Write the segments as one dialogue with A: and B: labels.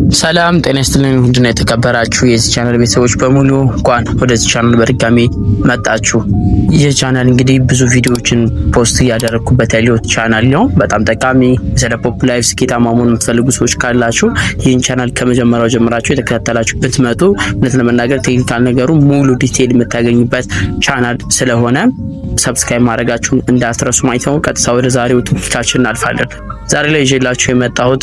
A: ሰላም ጤና ይስጥልኝ። ውድና የተከበራችሁ የዚህ ቻናል ቤተሰቦች በሙሉ እንኳን ወደዚህ ቻናል በድጋሚ መጣችሁ። ይህ ቻናል እንግዲህ ብዙ ቪዲዮዎችን ፖስት እያደረኩበት ያለው ቻናል ነው። በጣም ጠቃሚ ስለ ፖፕ ላይፍ ስኬታማ መሆን የምትፈልጉ ሰዎች ካላችሁ ይህን ቻናል ከመጀመሪያው ጀምራችሁ የተከታተላችሁ ብትመጡ እውነት ለመናገር ቴክኒካል ነገሩ ሙሉ ዲቴይል የምታገኙበት ቻናል ስለሆነ ሰብስክራይብ ማድረጋችሁን እንዳትረሱ ማለት ነው። ቀጥታ ወደ ዛሬው ቶፒካችን እናልፋለን። ዛሬ ላይ ይዤላችሁ የመጣሁት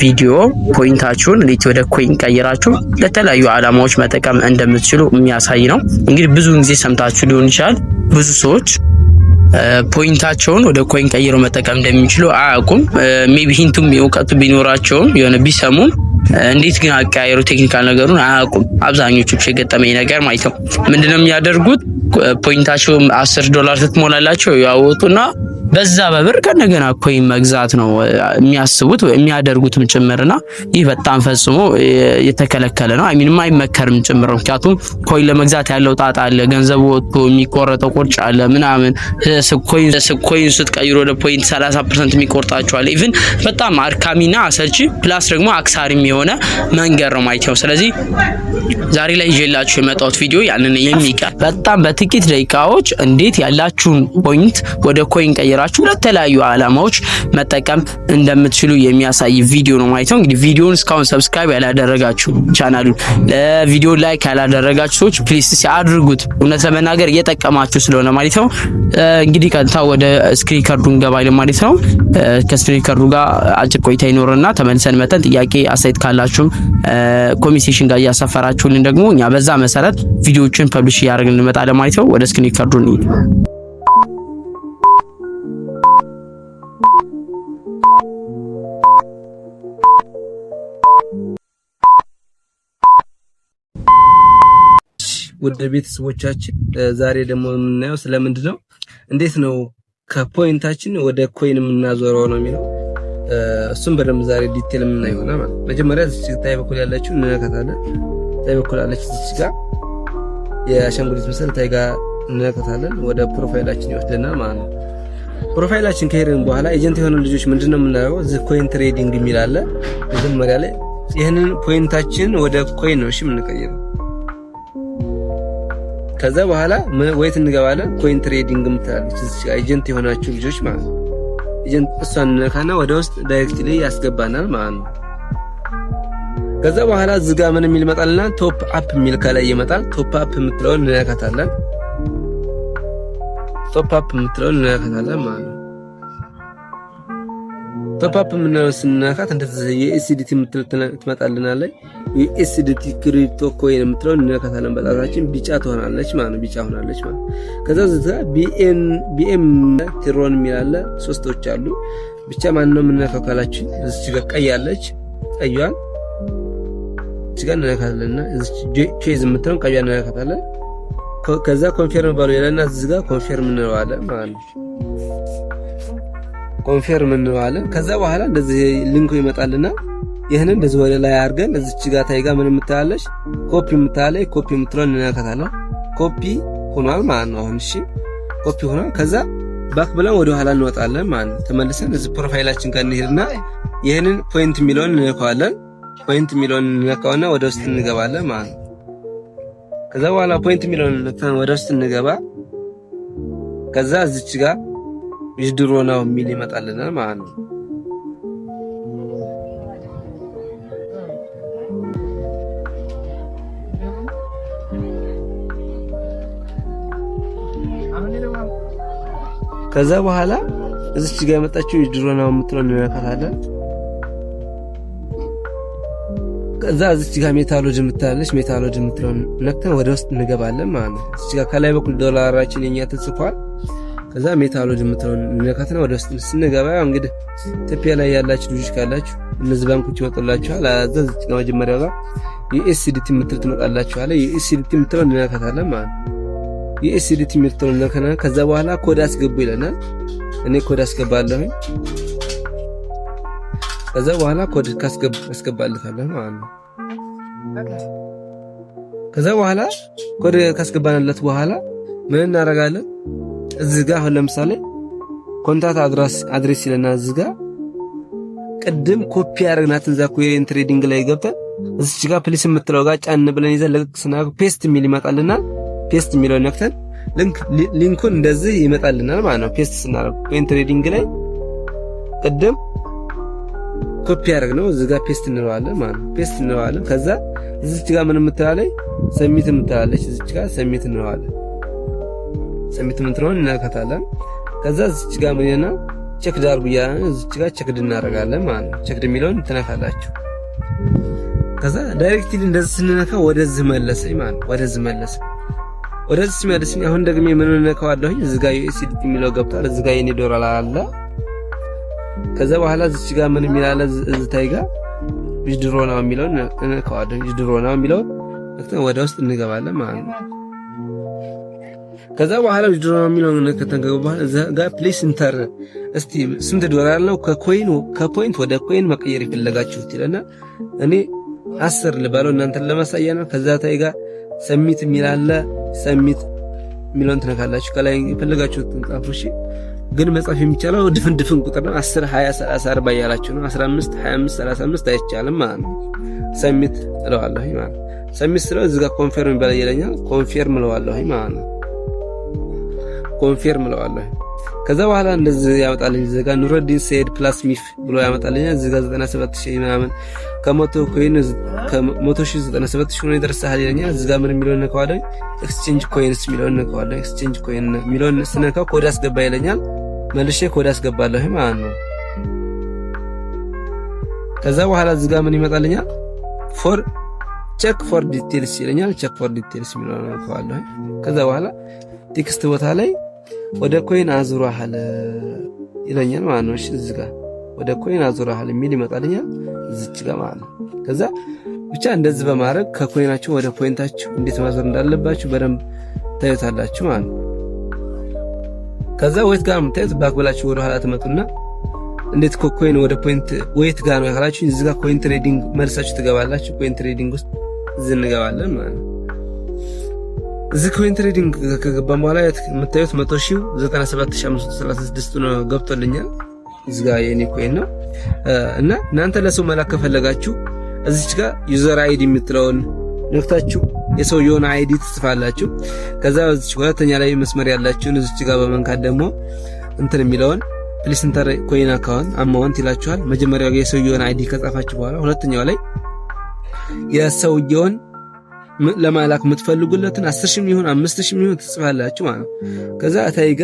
A: ቪዲዮ ፖይንታችሁን እንዴት ወደ ኮይን ቀይራችሁ ለተለያዩ ዓላማዎች መጠቀም እንደምትችሉ የሚያሳይ ነው። እንግዲህ ብዙ ጊዜ ሰምታችሁ ሊሆን ይችላል ብዙ ሰዎች ፖይንታቸውን ወደ ኮይን ቀይረው መጠቀም እንደሚችሉ አያውቁም። ሜቢ ሂንቱም እውቀቱ ቢኖራቸውም የሆነ ቢሰሙም እንዴት ግን አቀያየሩ ቴክኒካል ነገሩን አያውቁም። አብዛኞቹ የገጠመኝ ነገር ማለት ነው። ምንድነው የሚያደርጉት? ፖይንታቸው $10 ስትሞላላቸው ያወጡና በዛ በብር ከነገና ኮይን መግዛት ነው የሚያስቡት የሚያደርጉትም ጭምርና ይህ በጣም ፈጽሞ የተከለከለ ነው። አይሚንም አይመከርም ጭምር። ምክንያቱም ኮይን ለመግዛት ያለው ጣጣ አለ፣ ገንዘብ ወጥቶ የሚቆረጠው ቁርጭ አለ ምናምን። ኮይን ስትቀይሩ ወደ ፖይንት 30% የሚቆርጣቸው አለ። ኢቭን በጣም አድካሚና አሰልቺ ፕላስ ደግሞ አክሳሪም የሆነ መንገድ ነው ማለት ነው። ስለዚህ ዛሬ ላይ ይዤላችሁ የመጣሁት ቪዲዮ ያንን የሚቀር በጣም በጥቂት ደቂቃዎች እንዴት ያላችሁን ፖይንት ወደ ኮይን ቀይራችሁ ለተለያዩ ዓላማዎች መጠቀም እንደምትችሉ የሚያሳይ ቪዲዮ ነው ማለት ነው። እንግዲህ ቪዲዮውን እስካሁን ሰብስክራይብ ያላደረጋችሁ ቻናሉን ለቪዲዮ ላይክ ያላደረጋችሁ ሰዎች ፕሊስ ሲያድርጉት እውነት ለመናገር እየጠቀማችሁ ስለሆነ ማለት ነው። እንግዲህ ቀጥታ ወደ ስክሪን ሪከርዱ እንገባለን ማለት ነው። ከስክሪን ሪከርዱ ጋር አጭር ቆይታ ይኖርና ተመልሰን መተን ጥያቄ አስተያየት ካላችሁም ኮሜንቴሽን ጋር እያሰፈራችሁልን ደግሞ እኛ በዛ መሰረት ቪዲዮዎችን ፐብሊሽ ያደርግልን እንመጣለን ማለት ነው። ወደ ስክሪን ሪከርዱ እንሂድ።
B: ወደ ቤተሰቦቻችን ዛሬ ደግሞ የምናየው ስለምንድነው እንዴት ነው ከፖይንታችን ወደ ኮይን የምናዞረው ነው የሚለው እሱም በደንብ ዛሬ ዲቴል የምናየው ነው ማለት። መጀመሪያ እዚህ ታይ በኩል ያለችው እንነካታለን። ታይ በኩል ያለች እዚህ ጋር የአሻንጉሊት ምስል ታይ ጋር እንነካታለን። ወደ ፕሮፋይላችን ይወስደናል ማለት ነው። ፕሮፋይላችን ከሄድን በኋላ ኤጀንት የሆኑ ልጆች ምንድነው የምናየው እዚህ ኮይን ትሬዲንግ የሚል አለ። መጀመሪያ ላይ ይሄንን ፖይንታችን ወደ ኮይን ነው እሺ የምንቀይረው። ከዛ በኋላ ወይት እንገባለን። ኮይን ትሬዲንግ ምታለች እዚህ ጋር ኤጀንት የሆናችሁ ልጆች ማለት ነው። ኤጀንት እሷን ነካና ወደ ውስጥ ዳይሬክትሊ ያስገባናል ማለት ነው። ከዛ በኋላ እዚህ ጋር ምን የሚል ይመጣልና ቶፕ አፕ የሚል ከላይ ይመጣል። ቶፕ አፕ የምትለውን እንነካታለን። ቶፕ አፕ የምትለውን እንነካታለን ማለት ነው። ቶፕ አፕ የምንለው ስንነካት እንደዚህ የኤስዲቲ የምትል ትመጣልናለች። የኤስዲቲ ክሪፕቶ ኮይን የምትለው እንነካታለን። በጣታችን ቢጫ ትሆናለች ማለት ነው። ቢጫ ሆናለች ማለት ከዛ እዚህ ቢኤም ትሮን የሚላለ ሶስቶች አሉ። ብቻ ማን ነው የምንነካው ካላችሁ እዚህ ጋር ቀይ አለች። ቀይዋን እዚህ ጋር እንነካታለንና እዚህ ቼዝ የምትለው ቀይዋን እንነካታለን። ከዛ ኮንፊርም ባለው ይላልና እዚህ ጋር ኮንፊርም እንለዋለን ማለት ነው። ኮንፊርም እንለዋለን። ከዛ በኋላ እንደዚህ ሊንኩ ይመጣልና ይሄንን እንደዚህ ወደ ላይ አድርገን እዚች ጋር ታይጋ ምን የምታላለች ኮፒ የምታላለች ኮፒ የምትለውን እንነካታለን። ኮፒ ሆኗል ማለት ነው። አሁን እሺ ኮፒ ሆኗል። ከዛ ባክ ብለን ወደ ኋላ እንወጣለን ማለት ነው። ተመልሰን እዚህ ፕሮፋይላችን ጋር እንሄድና ይሄንን ፖይንት የሚለውን እንነካዋለን። ፖይንት የሚለውን እንነካውና ወደ ውስጥ እንገባለን ማለት ነው። ከዛ በኋላ ፖይንት የሚለውን ወደ ውስጥ እንገባ። ከዛ እዚች ጋር ይድሮ ነው የሚል ይመጣልናል ማለት ነው። ከዛ በኋላ እዚች ጋር የመጣችው ይድሮ ነው የምትለው እንነካታለን። ከዛ እዚች ጋር ሜታሎጂ የምትላለች ሜታሎጂ የምትለው ነክተን ወደ ውስጥ እንገባለን ማለት ነው። እዚች ጋር ከላይ በኩል ዶላራችን የኛ ተጽፏል። ከዛ ሜታሎጂ የምትለው እንነካትና ወደ ውስጥ ስንገባ እንግዲህ ኢትዮጵያ ላይ ያላችሁ ልጆች ካላችሁ እነዚህ ባንኮች ይወጡላችኋል። አዘዝ ነው መጀመሪያው ጋር ዩኤስዲቲ የምትል ትመጣላችኋል። ዩኤስዲቲ የምትለው እንነካታለን ማለት ነው። ዩኤስዲቲ የምትለው እንነካና ከዛ በኋላ ኮድ አስገቡ ይለናል። እኔ ኮድ አስገባለሁ። ከዛ በኋላ ኮድ አስገባለታለሁ ማለት ነው። ከዛ በኋላ ኮድ ካስገባንለት በኋላ ምን እናደርጋለን? እዚህ ጋር አሁን ለምሳሌ ኮንታክት አድሬስ ይለና እዚህ ጋር ቅድም ኮፒ ያደረግናትን እዛ ኮይን ትሬዲንግ ላይ ገብተን እዚች ጋር ፕሊስ የምትለው ጋር ጫን ብለን ይዘን ለቅስና ፔስት የሚል ይመጣልናል። ፔስት የሚለው ነክተን ሊንኩን እንደዚህ ይመጣልናል ማለት ነው። ፔስት ስናደርግ ኮይን ትሬዲንግ ላይ ቅድም ኮፒ ያደረግነው እዚህ ጋር ፔስት እንለዋለን ማለት ነው። ፔስት እንለዋለን። ከዛ እዚች ጋር ምን የምትላለች ሰሚት የምትላለች እዚች ጋር ሰሚት እንለዋለን። ሰሚት የምትለውን እናካታለን። ከዛ እዚች ጋር ምንና ቼክ ዳርጉ ያለ እዚች ጋር ቼክ እናደርጋለን ማለት ነው። ቼክ የሚለውን ትነካላችሁ። ከዛ ዳይሬክትሊ እንደዚህ ስንነካ ወደዚህ መለሰኝ ማለት ነው። ወደዚህ ሲመለስኝ አሁን ደግሞ ምን እንነካዋለሁ እዚህ ጋር USDT የሚለው ገብቷል። እዚህ ጋር የኔ ዶላር አለ። ከዛ በኋላ እዚች ጋር ምን የሚላለ እዚህ ታይጋ ዊዝድሮ ነው የሚለው እንነካዋለን። ዊዝድሮ ነው የሚለው ወደ ውስጥ እንገባለን ማለት ነው። ከዛ በኋላ ዊዝድሮ ነው የሚለው ከተንገባ በኋላ እዛ ጋር ፕሌስ ኢንተር እስቲ ስንት ዶላር ነው ከፖይንት ወደ ኮይን መቀየር ይፈልጋችሁት ይለና እኔ 10 ልባለው እናንተን ለማሳያ ነው። ከዛ ታይጋ ሰሚት የሚላለ ሰሚት የሚለውን ትነካላችሁ። ከላይ የፈለጋችሁት ጻፉ። እሺ ግን መጻፍ የሚቻለው ድፍን ቁጥር ነው። 10 20 30 40 ያላችሁ ነው። 15 25 35 አይቻልም ማለት ነው። ሰሚት እለዋለሁ ማለት ነው። ሰሚት ስለው እዚህ ጋር ኮንፈርም ይባላል ይለኛል። ኮንፈርም እለዋለሁ ማለት ነው። ኮንፈርም እለዋለሁ። ከዛ በኋላ እንደዚህ ያመጣልኝ እዚህ ጋር ኑረዲን ሰይድ ፕላስ ሚፍ ብሎ ያመጣልኝ። እዚህ ጋር 97000 ምናምን ከመቶ ኮይን ከ100,097 ሆነ ይደርሳል ይለኛል። እዚህ ጋር ምን የሚለው ነካዋለሁ ኤክስቼንጅ ኮይንስ የሚለው ነካዋለሁ። ኤክስቼንጅ ኮይን የሚለው ስነካው ኮድ አስገባ ይለኛል። መልሼ ኮድ አስገባለሁ ማለት ነው። ከዛ በኋላ እዚህ ጋር ምን ይመጣልኛል ፎር ቼክ ፎር ዲቴልስ ይለኛል። ቼክ ፎር ዲቴልስ የሚለው ነካዋለሁ። ከዛ በኋላ ቴክስት ቦታ ላይ ወደ ኮይን አዙራሃል ይለኛል ማለት ነው። እሺ እዚህ ጋር ወደ ኮይን አዙራሃል የሚል ይመጣልኛል እዚች ጋር ማለት ነው። ከዛ ብቻ እንደዚህ በማድረግ ከኮይናችሁ ወደ ፖይንታችሁ እንዴት ማዞር እንዳለባችሁ በደንብ ታዩታላችሁ ማለት ነው። ከዛ ወይት ጋር ምታዩት ባክ ብላችሁ ወደ ኋላ ትመጡና እንዴት ኮይን ወደ ፖይንት ወይት ጋር ነው ያላችሁ እዚህ ጋር ኮይን ትሬዲንግ መልሳችሁ ትገባላችሁ። ኮይን ትሬዲንግ ውስጥ እዚህ እንገባለን ማለት ነው። እዚህ ኮይን ትሬዲንግ ከገባን በኋላ የምታዩት 100,097,536 ነው ገብቶልኛል። እዚህ ጋር የኔ ኮይን ነው እና እናንተ ለሰው መላክ ከፈለጋችሁ እዚች ጋር ዩዘር አይዲ የምትለውን ነክታችሁ የሰውየውን አይዲ ትጽፋላችሁ። ከዛ እዚች ሁለተኛ ላይ መስመር ያላችሁን እዚች ጋር በመንካት ደግሞ እንትን የሚለውን ፕሊስ ኢንተር ኮይን አማውንት ይላችኋል። መጀመሪያው የሰውየውን አይዲ ከጻፋችሁ በኋላ ሁለተኛው ላይ የሰውየውን ለማላክ የምትፈልጉለትን 10,000 ይሁን 5,000 ይሁን ትጽፋላችሁ ማለት ነው። ከዛ ታይጋ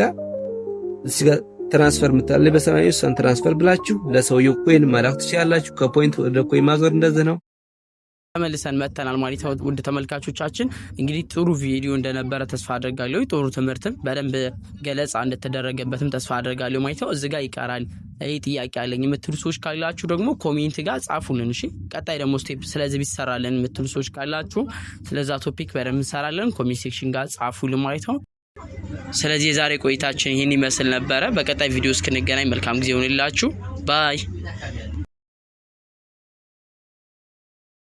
B: እዚህ ጋር ትራንስፈር የምታለች በሰማያዊ እሷን ትራንስፈር ብላችሁ ለሰውየው ኮይን ማላክ ትችላላችሁ። ከፖይንት ወደ ኮይን ማዞር እንደዚህ ነው።
A: ተመልሰን መተናል ማለት ነው። ውድ ተመልካቾቻችን እንግዲህ ጥሩ ቪዲዮ እንደነበረ ተስፋ አደርጋለሁ። ጥሩ ትምህርትም በደንብ ገለጻ እንደተደረገበትም ተስፋ አደርጋለሁ ማለት ነው። እዚህ ጋር ይቀራል ይሄ ጥያቄ አለኝ የምትሉ ሰዎች ካላችሁ ደግሞ ኮሜንት ጋር ጻፉልን። እሺ ቀጣይ ደግሞ ስቴፕ ስለዚህ ቢሰራልን የምትሉ ሰዎች ካላችሁ ስለዛ ቶፒክ በደንብ እንሰራለን። ኮሜንት ሴክሽን ጋር ጻፉልን ማለት ነው። ስለዚህ የዛሬ ቆይታችን ይህን ይመስል ነበረ። በቀጣይ ቪዲዮ እስክንገናኝ መልካም ጊዜ ይሁንላችሁ። ባይ